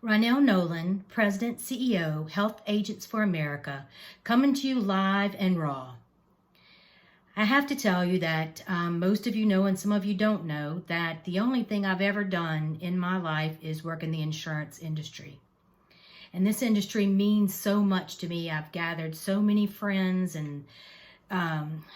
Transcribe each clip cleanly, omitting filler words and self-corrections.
Ronell Nolan, President, CEO, Health Agents for America, coming to you live and raw. I have to tell you that most of you know and some of you don't know that the only thing I've ever done in my life is work in the insurance industry. And this industry means so much to me. I've gathered so many friends and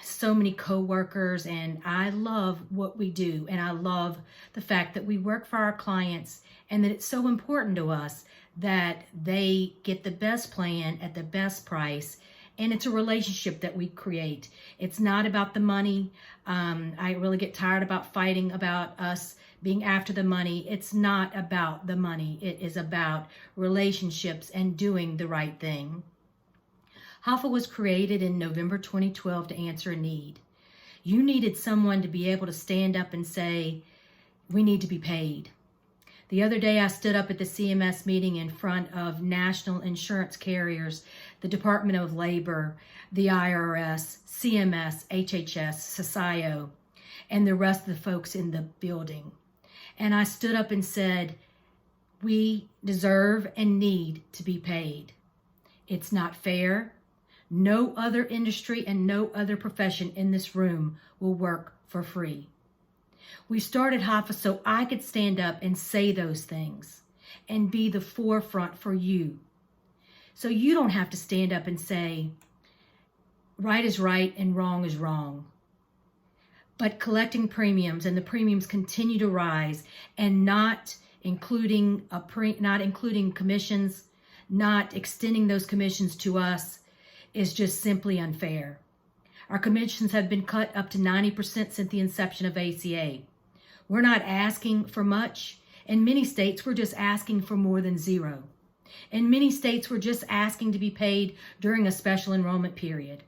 so many co-workers, and I love what we do, and I love the fact that we work for our clients and that it's so important to us that they get the best plan at the best price, and it's a relationship that we create. It's not about the money. I really get tired about fighting about us being after the money. It's not about the money. It is about relationships and doing the right thing. Hoffa was created in November 2012 to answer a need. You needed someone to be able to stand up and say, we need to be paid. The other day I stood up at the CMS meeting in front of national insurance carriers, the Department of Labor, the IRS, CMS, HHS, SSIO, and the rest of the folks in the building. And I stood up and said, we deserve and need to be paid. It's not fair. No other industry and no other profession in this room will work for free. We started Hoffa so I could stand up and say those things and be the forefront for you. So you don't have to stand up and say, right is right and wrong is wrong. But collecting premiums, and the premiums continue to rise, and not including commissions, not extending those commissions to us, is just simply unfair. Our commissions have been cut up to 90% since the inception of ACA. We're not asking for much. In many states, we're just asking for more than zero. In many states, we're just asking to be paid during a special enrollment period,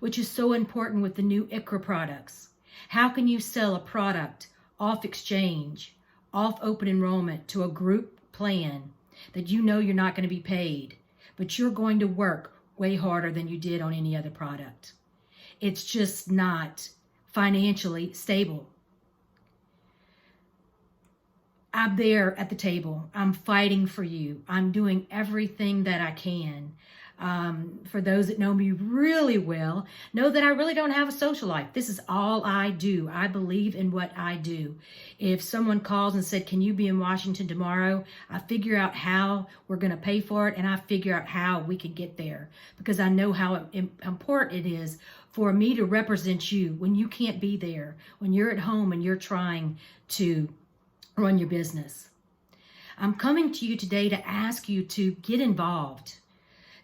which is so important with the new ICHRA products. How can you sell a product off exchange, off open enrollment to a group plan that you know you're not going to be paid, but you're going to work way harder than you did on any other product? It's just not financially stable. I'm there at the table. I'm fighting for you. I'm doing everything that I can. For those that know me really well, know that I really don't have a social life. This is all I do. I believe in what I do. If someone calls and said, can you be in Washington tomorrow? I figure out how we're going to pay for it, and I figure out how we can get there, because I know how important it is for me to represent you when you can't be there, when you're at home and you're trying to run your business. I'm coming to you today to ask you to get involved,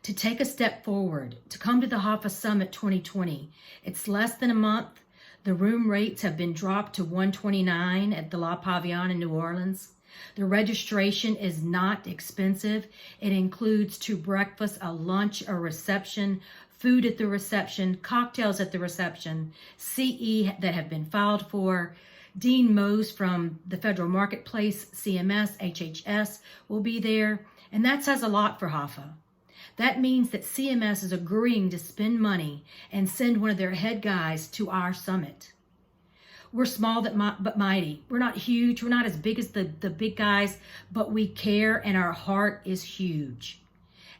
to take a step forward, to come to the Hoffa Summit 2020. It's less than a month. The room rates have been dropped to $129 at the La Pavillon in New Orleans. The registration is not expensive. It includes 2 breakfasts, a lunch, a reception, food at the reception, cocktails at the reception, CE that have been filed for. Dean Mose from the Federal Marketplace, CMS, HHS will be there, and that says a lot for Hoffa. That means that CMS is agreeing to spend money and send one of their head guys to our summit. We're small but mighty. We're not huge. We're not as big as the big guys, but we care, and our heart is huge,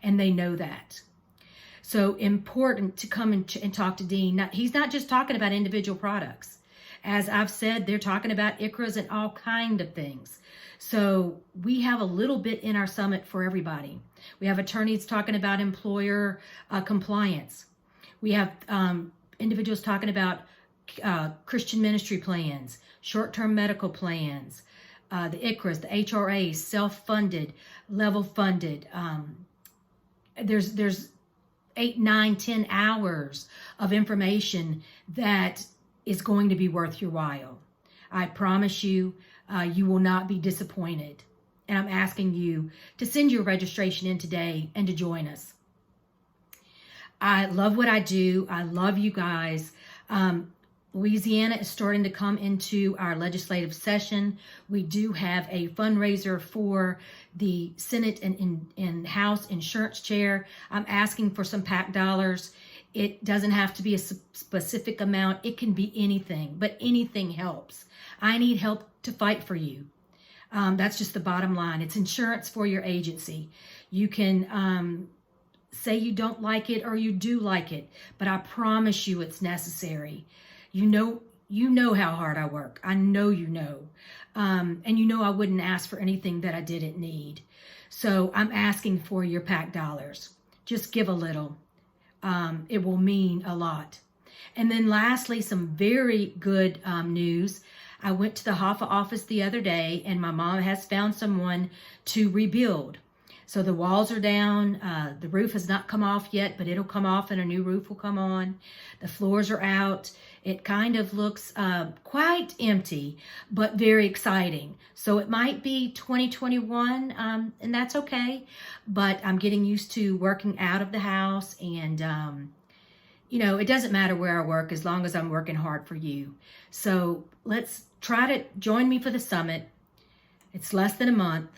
and they know that. So important to come and talk to Dean. He's not just talking about individual products. As I've said, they're talking about ICHRAs and all kind of things. So we have a little bit in our summit for everybody. We have attorneys talking about employer compliance. We have individuals talking about Christian ministry plans, short-term medical plans, the ICHRAs, the HRAs, self-funded, level-funded. There's 8, 9, 10 hours of information that is going to be worth your while. I promise you, you will not be disappointed. And I'm asking you to send your registration in today and to join us. I love what I do. I love you guys. Louisiana is starting to come into our legislative session. We do have a fundraiser for the Senate and House insurance chair. I'm asking for some PAC dollars. It doesn't have to be a specific amount. It can be anything, but anything helps. I need help to fight for you. That's just the bottom line. It's insurance for your agency. You can say you don't like it or you do like it, but I promise you it's necessary. You know how hard I work. I know you know. And you know I wouldn't ask for anything that I didn't need. So I'm asking for your PAC dollars. Just give a little. It will mean a lot. And then lastly, some very good news. I went to the Hoffa office the other day, and my mom has found someone to rebuild. So the walls are down. The roof has not come off yet, but it'll come off and a new roof will come on. The floors are out. It kind of looks quite empty, but very exciting. So it might be 2021, and that's okay. But I'm getting used to working out of the house, and it doesn't matter where I work as long as I'm working hard for you. So let's try to join me for the summit. It's less than a month.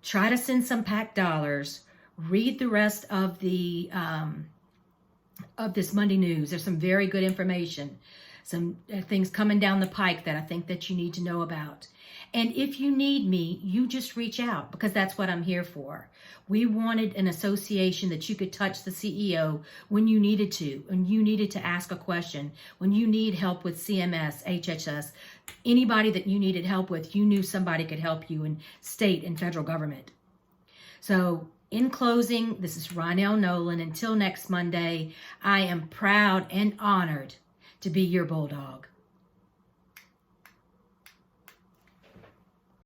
Try to send some PAC dollars. Read the rest of the of this Monday news. There's some very good information, some things coming down the pike that I think that you need to know about. And if you need me, you just reach out, because that's what I'm here for. We wanted an association that you could touch the CEO when you needed to, when you needed to ask a question, when you need help with CMS, HHS, anybody that you needed help with, you knew somebody could help you in state and federal government. So in closing, this is Ronell Nolan. Until next Monday, I am proud and honored to be your bulldog.